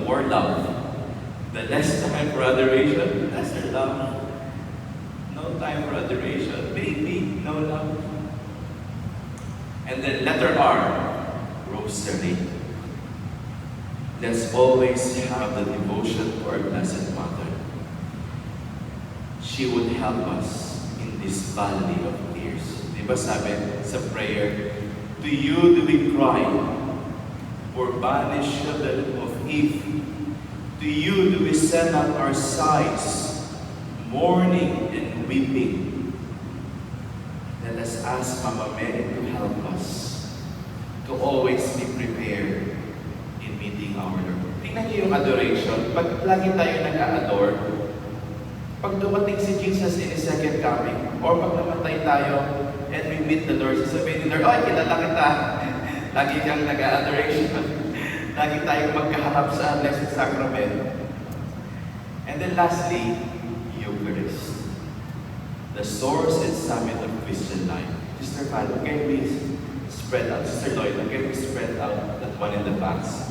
more love. The less time for adoration, lesser love. No time for adoration, maybe no love. And then letter R, Rosary. Let's always have the devotion to our Blessed Mother. She would help us in this valley of tears. Diba sabi sa prayer, to you do we cry, for banished children of Eve. To you do we send up our sighs, mourning and weeping. Let us ask Mama Mary to help us to always be prepared in meeting our Lord. Tingnan niyo yung adoration. Pag lagi tayo nag-a-adore, pag dumating si Jesus in His second coming, or pag namatay tayo and we meet the Lord, sasabihin ni Lord, "Oy, kilala kita." Lagi kang nag-a-adoration. Lagi tayong magkaharap sa Blessed Sacrament. And then lastly, Eucharist. The source and summit of Christian life. Sister Palo, can we spread out? Sister Lloyd, can we spread out that one in the backs?